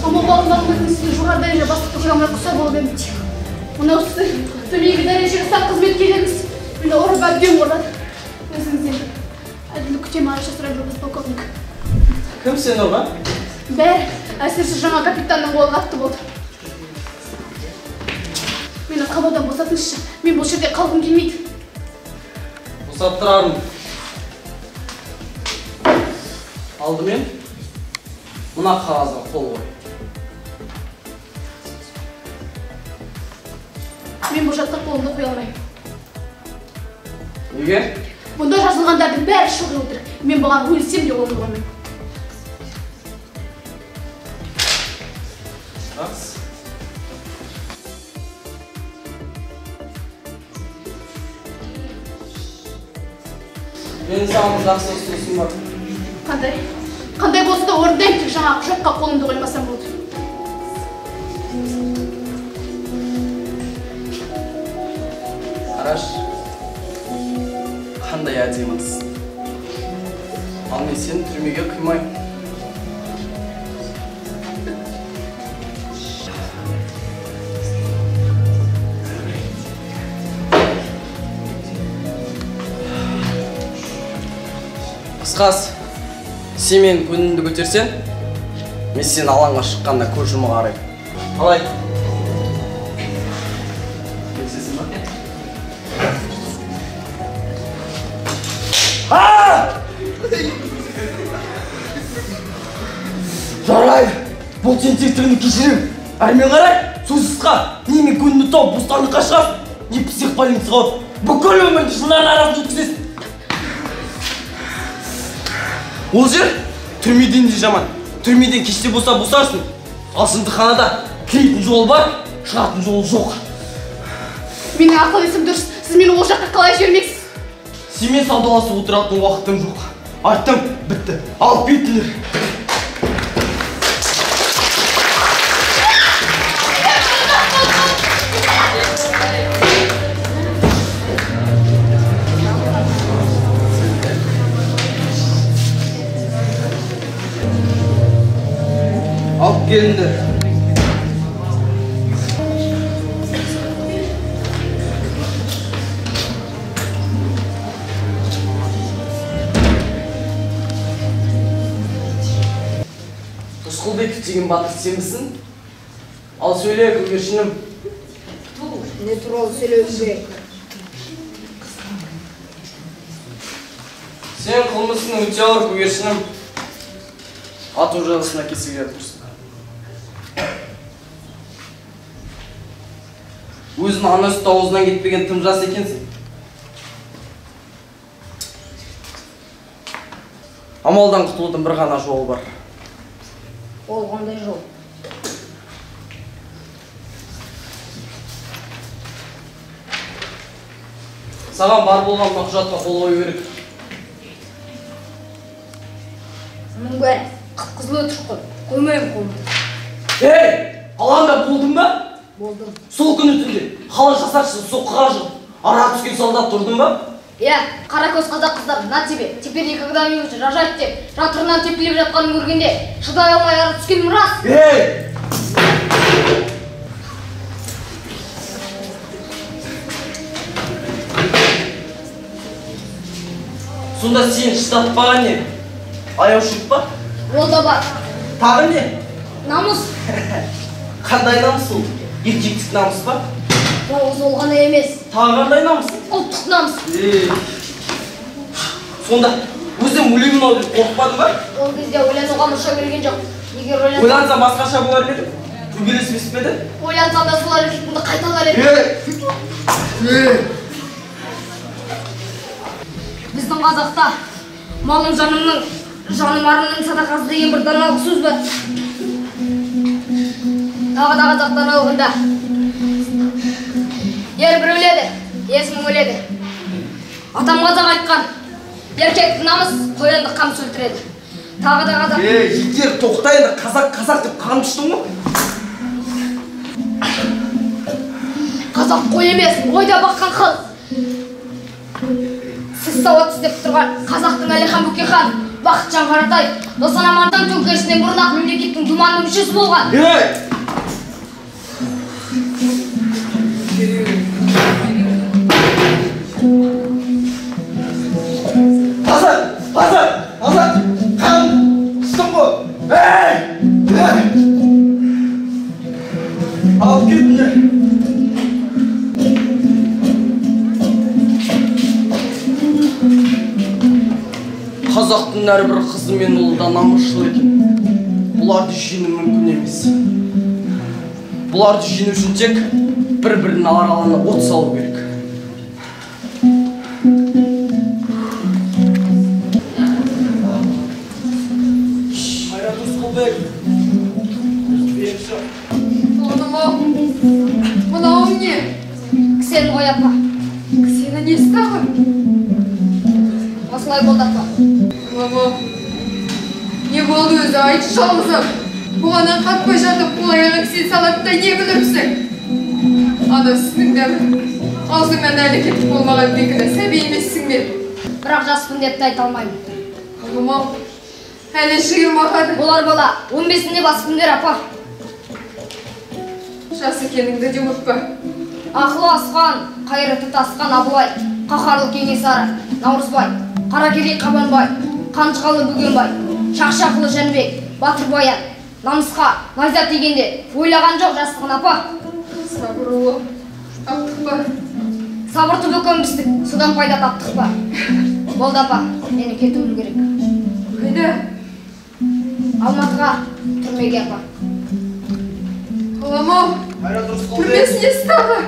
Ama bağımlılığın üstüne yukarıda ile basıp duramaya kusa bol benim için. Ona üstü, tümüye gider eşeğe sak hizmetkelerimiz. Bile orada ben düğüm oradan. Özünüz yedim. Adını küçeğime aşağı sırayımız polkovnik. Kim sen oğa? Bär, әсірші жаңа капитанның қолы қатты болды. Мені қабадан босатыңызшы. Мен бұл жерде қалғым келмейді. Босаттырармын. Алдымен мына қағазға қол қой. Мен бұл жатқа қолымды қоя алмаймын. Неге? Бұнда жазылғандардың бәрі шығып отыр. Мен бұған өлсем де қолымды қоймаймын. Рас. Мен саған жақсы ұсынысым бар. Қандай? Қандай болса да орындаймын, тек жаңа құжатқа қолымды қоймасам болды. Қараш, қандай әдемісің. Ал мен сені түрмеге қимаймын. Қысқасы, сен менің көңілімді көтерсең, мен сен алаңға шыққанда көз жұмып қараймын. Қалай? Келісесің ба? Жарайды, бұл тентектігіңді кешірем. Әрмен қарай, сусызға, не мен көңілді тауып бостандыққа шығасың, не псих больницаға алып, бүкіл өмірді жылдардың арасында өткізесің. Ол жер түрмеден де жаман. Түрмеден кеште болса босарсың. Ал жындыханада кіретін жол бар, шығатын жол жоқ. Менің ақыл есім дұрыс. Сіз мені ол жаққа қалай жібермексіз? Сенімен саудаласып отыратын уақытым жоқ. Айттым, бітті. Алып кетіңдер. Алып келіңдер. Рысқұлбеков деген батыр сенбісің? Ал сөйле, көгершінім. Не туралы сөйлеуім керек? Сен қылмысың өте ауыр, көгершінім. Ату жағысына кесіге тұрсың. Өзің ана сүт аузынан кетпеген тым жас екенсің. Амалдан құтылудың бір ғана жолы бар. Ол қандай жол? Саған бар болған мына құжатқа қол қою керек. Мұның бәрі қып-қызыл өтірік қой. Қоймаймын қолымды. Ей! Алаңда болдың ба? Болдым. Сол күні түнде қала жасақшысы соққыға жығып, ара түскен солдат тұрдың ба? Иә, қаракөз қазақ қыздар, на тебе. Теперь никогда не учишь рожать деп, жатырынан тепкілеп жатқанын көргенде, шыдай алмай ара түскенім рас. Ей! Сонда сен шыдатпаған не? Аяушылық па? Ол да бар. Тағы не? Намыс. Қандай намыс ол? Еркектік намыс па? Ол ғана емес. Тағы қандай намыс? Ұлттық намыс. Сонда өзім өлемін ау деп қорықпадың ба? Ол кезде ойлануға мұрша келген жоқ. Егер ойлансам басқаша болар еді? Төбелесмес пе еді? Ойлансам да сол әрекетімді қайталар еді. Біздің қазақта малым жанымның, жаным арымның садақасы деген бір даналық сөз бар. Тағы да қазақ даналығында. Ер бір өледі, есмің өледі. Атам қазақ айтқан, еркек намыс, қоянды қамыс өлтіреді. Тағы да қазақ. Егер тоқтайында қазақ деп қамшыштың ғой? Қазақ қой емес, ойда баққан қыз. Сіз сауатсыз деп тұрған қазақтың Әлихан Бөкейхан Бақытжан Қаратаев Досана Мардан төңкерісінен бұрын ақ мемлекеттің думанды мүшесі болған. Азат! Қан! Қыстың ғой! Алып кетіңдер! Қазақтың әрбір қызы мен ұлы да намысшыл екен. Бұларды жеңу мүмкін емес. Бұларды жеңу үшін тек бір-бірінің араларына от салу керек. Мынау не? Кісені қой апа. Кісені не істағын? Осылай болды апа. Не болды өзі айтшы жалғызым. Бұғанан қатпай жатып қолаяға кісен салады да не білірсің? Ана сіздің дәмі. Аузыңнан әлі кетіп болмаған бекіні сәбей емессің бе? Бірақ жаспын деп те айта алмаймын. Ұлымау, әлі жиырмағады. Болар бала, 15-інде баспыңдер апа. Жас екеніңді де ұмытпа. Ақылы асқан, қайры тұтасқан Абылай, қаһарлы Кенесары, Наурызбай, Қаракерей Қабанбай, Қанжығалы Бөгенбай, Шақшақылы Жәнібек, Батыр Баян, намысқа, найза тигенде ойлаған жоқ жастығын апа. Сабыр ұлы, таптық па? Сабырты бөкенбістік, содан пайда таптық па? Болды апа, мені кетуім керек. Қайда? Алматыға, түрмеге апа. Құлымау, түрмесіне стағы.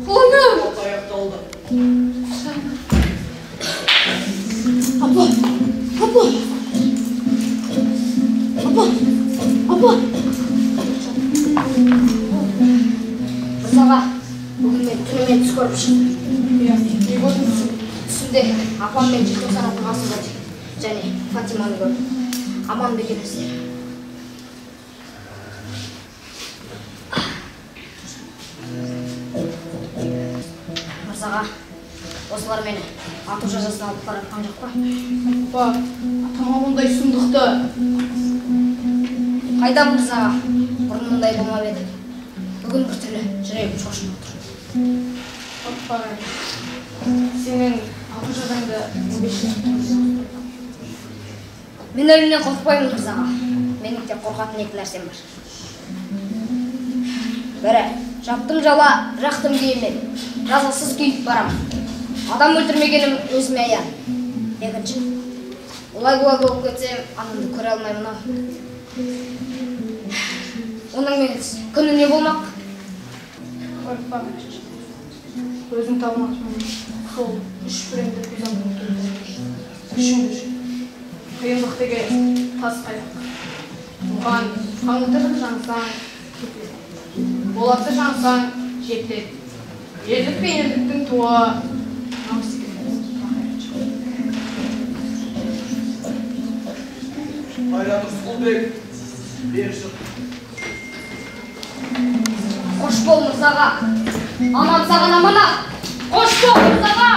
Құлымау. Апа. Рызаға, бүгін мен түрмемен түс көріп шықтым. Түсімде апам мен Желтоқсан қасында және Фатиманы көрдім. Аман бекеніздер. Мырзаға, осылар мені ату жазасына алып баратқан жоқ па? Апа, атама мұндай сұмдықты. Қайда мырзаға? Бұрын мұндай болмап еді. Бүгін бір түрлі жүрегім шошынып отыр. Апа, сенің ату жазаңды 15 Мен өлімнен қорқпаймын мырзаға. Менің тек қорқатын екі нәрсем бар. Бірі, жаптым жала, жақтым киіммен, жазықсыз күйіп барам. Адам өлтірмегенім өзіме аян. Екінші, олай болып кетсем, анамды көре алмаймын ау. Оның мен күні не болмақ? Қорқпа, өзің табылмақшымен сол үш бірімді көзалдың келді. Үшінші, қиындық деген тас қайық. Оған қаңғытырып жаңсаң, кетеді. Болатты жаңсаң, жетіледі. Ерлік пен ерліктің туы намыс келеді. Қайрат Рысқұлбек, бері шық. Қош бол мырзаға. Анам саған аманат. Қош бол мырзаға.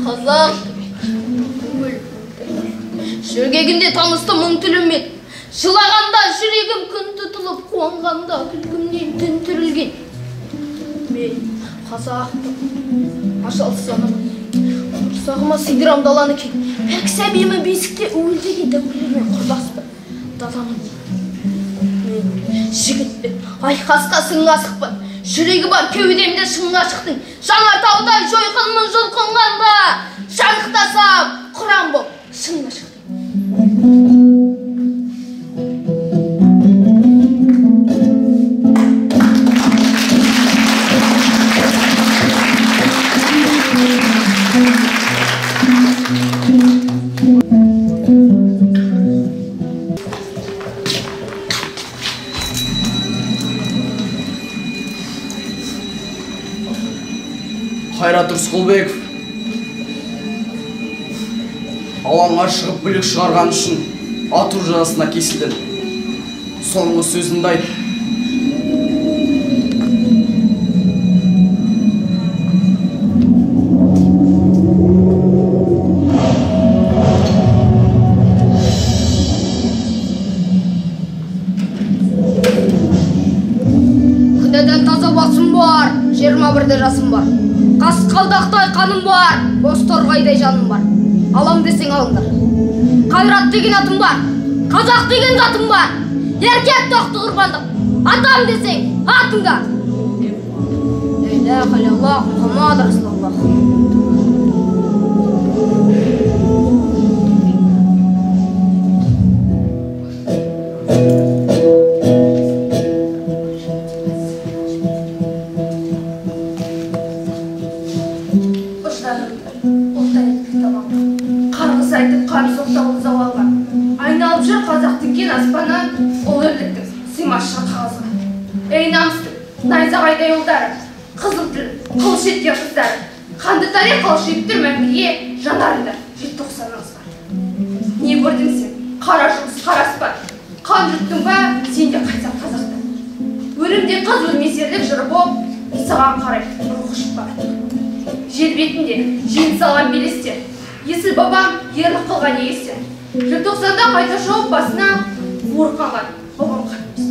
Қазақ жүргегінде танысты мұң тілімен, жылағанда жүрегім күн тұтылып, қуанғанда күлкімнен түн түрілген. Мен қазақпын, ажалсыз анамын, құрсағыма сыйдырам даланы кен, пәк сәбиімі бесікте өлдеген дәулермен құрбаспын, даланың. Мен жігітпін, айқасқа сыңғасықпын, жүрегі бар кеудемде шыңға шықтың, Жанартаудай жойқынмын жұлқынғанда, жарықтасам, құран боп шыңға шықтың. Қайрат Рысқұлбеков алаңға шығып бүлік шығарған үшін ату жазасына кесілді. Соңғы сөзінде айтты. Күнеден таза басым бар, 21-де жасым бар. Қас қалдақтай қаным бар, боз торғайдай жаным бар. Алам десең алыңдар. Қайрат деген атым бар, қазақ деген затым бар. Еркек тоқты құрбандық, атам десең атыңда. Ла иляха илляллах Мұхаммад Расулуллах. Қарғыс айтып қамыс оқтауыл зауалға айналып жүр қазақтың кен аспаннан ол өрліктің сыймасша қағазға. Ей намыстың найзағайдай ұлдары, қызыл тіл қылыш еткен қыздары, қанды тарих қалшиып тұр мәңгіге жанарында 90-ыңыз бар. Не көрдің сен? Қара жұлдыз, қара аспан. Қан жұттың ба, сен де қайтсақ қазақтан. Өлімде қыз өлмесерлік жыры боп, саған қарай рухы ұшып барады. Жер бетінде жен салған белестер, есіл бабам ерлік қылған егестер. Желтоқсанда қайта шауып басына буырқанған бабам қатмыз.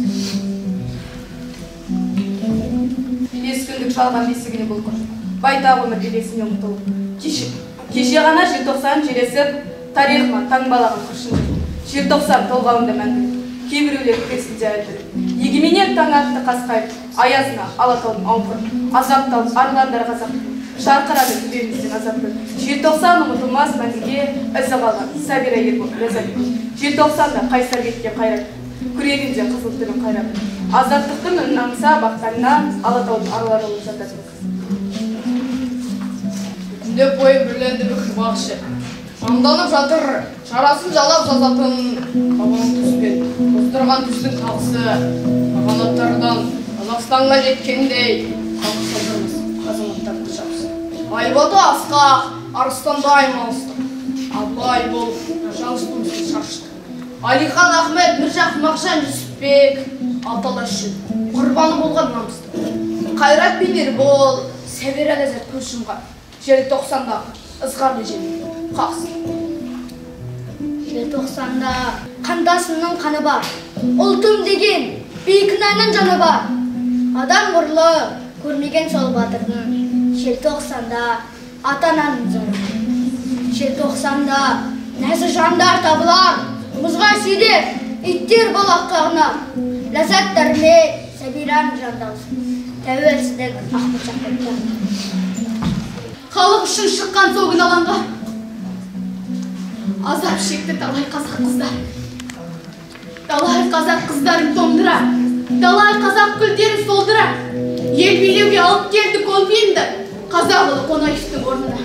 5 күндік шалған бесігіне бұл күн. Байтақ өмір белесіне ұмтылып. Кеше ғана желтоқсан желесіп, тарихыма таңбалаған құршын. Желтоқсан толғауында мәңгілік. Кейбіреулер көкесінде айтыр. Егеменен таң атты қасқайып, аязына алатаудың ауқыр, азапталып арландар қазақтың. Шарқырады төбемізден азапты. Желтоқсан ұмытылмас мәңгіге ізі қалған Сәбира Ербол ләззат. Желтоқсанда қайсар кеткен қайрат, күрегінде қызыл тілін қайрап. Азаттықтың үнін аңса бақтанына алатаудың арлары олып жатады. Күнде бойы бірленді бүкір бағышы. Маңданып жатыр, шарасын жалап жазатын қабан түспен. Қоздырған түстің қағысы, қағанаттардан Қазақстанға жеткендей қағысадырмыз қазаматтарды шапсы. Айбаты асқақ, арыстандай малысты. Абылай болып, жаныстымызды шашты. Алихан Ахмет, Міржақ Мақжан Жүсіпбек, Аталашы, құрбаны болған намысты. Қайрат пен Ербол, Сәбира ләззат көз жұмған. Желтоқсандағы ызғарлы жел қақсы. Желтоқсанда қандасының қаны бар, ұлтым деген бейкінайның жаны бар. Адам ғұрлы көрмеген сол батырдың, желтоқсанда ата-ананың жаны. Желтоқсанда нәзі жандар табылар, мұзға сүйдер, иттер балаққағына. Ләззаттарме Сәбираның жандаусын, тәуелсіздік Ахметжақпен. Халық үшін шыққан соғын алаңға азап шекті талай қазақ қыздар. Талай қазақ қыздарын тоңдыра, талай қазақ гүлдерін солдыра. Ел билеуге алып келді Колбинді, қазақ ұлы Қонаевтың орнына.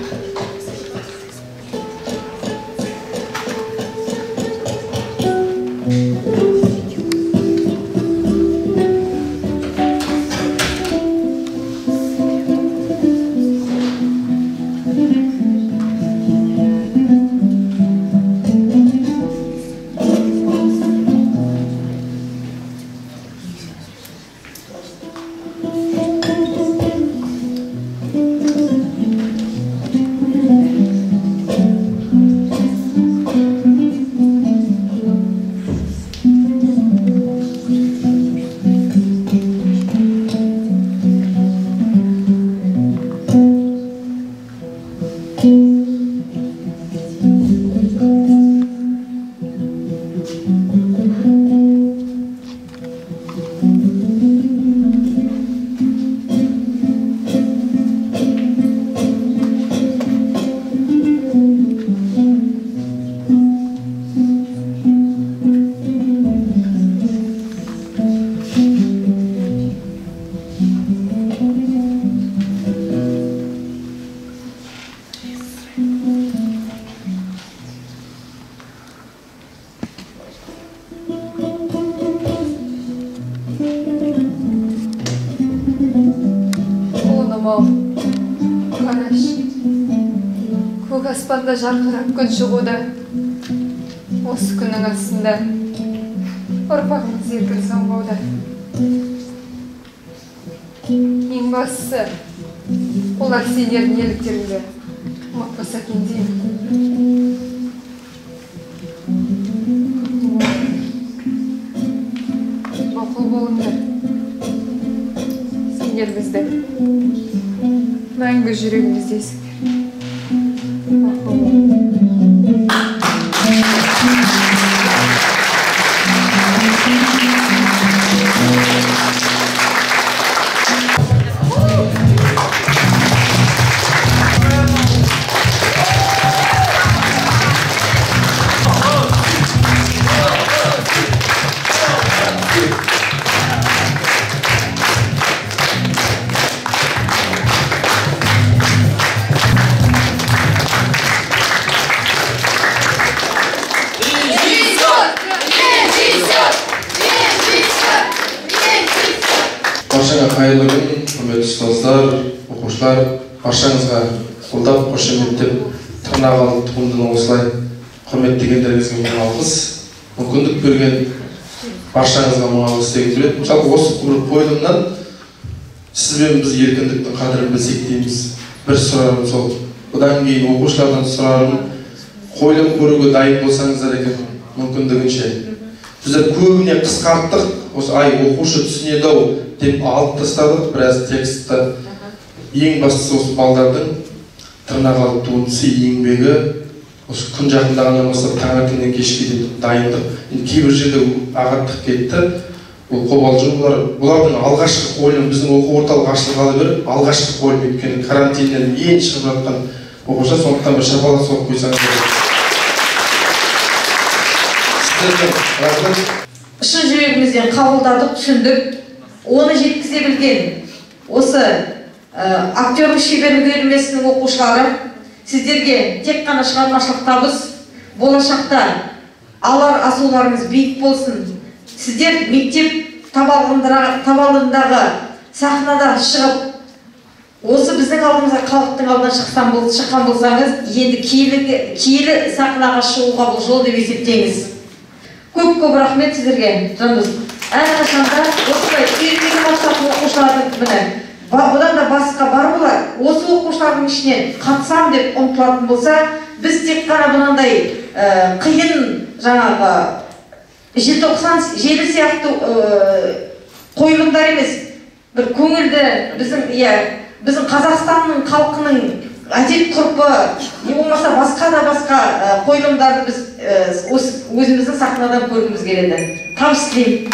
қуаныш. Көк аспанда жарқырап күн шығуда. Осы күннің астында ұрпағымыз еркін самғауда. Ең бастысы, олар сендердің ерліктеріңді ұмытпаса екен деймін. Мақұл болыңдар. Сендер бізді мәңгі жүрегіміздесіңдер. Мақұл болыңдар. Баршаңа қайырлы күн, құрметті ұстаздар, оқушылар, баршаңызға қолдап, қошеметтеп, тырнақалы туындыны осылай құрметтегендеріңізге мың алғыс, мүмкіндік берген баршаңызға мың алғыс деген келеді. Мысалы, осы қойылымнан сізбен біз еркіндіктің қадірін білсек дейміз. Бір сұрарым сол. Одан кейін оқушылардан сұрарым, қойылым көруге дайын болсаңыздар екен, мүмкіндігінше. Біздер көбіне қысқарттық, осы оқушы түсінеді-ау деп алып тастадық біраз текстті. Ең бастысы осы балдардың тырнақалы туындысы, еңбегі, осы күн жақындағаннан бастап таңертеңнен кешке дейін дайындық. Кейбір жерде ағаттық кетті. Ол қобалжу бұлардың алғашқы қойылым, біздің оқу орталық ашылғалы бері алғашқы қойылым, өйткені карантиннен ең шығып жатқан оқушылар, сондықтан бір шапалақ соғып қойсаңыз. Шын жүрегімізден қабылдадық, түсіндік, оны жеткізе білген осы актерлік шеберлік үйірмесінің оқушылары сіздерге тек қана шығармашылық табыс, болашақта алар асуларыңыз биік болсын. Сіздер мектеп табалдырығындағы сахнада шығып, осы біздің алдымызға халықтың алдынан шыққан болсаңыз, енді киелі сахнаға шығуға бұл жол деп есептеңіз. Көп рахмет сіздерге, жандос. Әрқашанда осылай үйірмеге қатысатын оқушылардың міне, одан да басқа бар болар. Осы оқушылардың ішінен қатысам деп ұмтылатын болса, біз тек қана бұнандай қиын жаңағы желтоқсан желі сияқты қойылымдар емес, бір көңілді біздің Қазақстанның халқының әдет-ғұрпы, не болмаса басқа қойылымдарды біз өзіміздің сахнадан көргіміз келеді. Табыс тілеймін.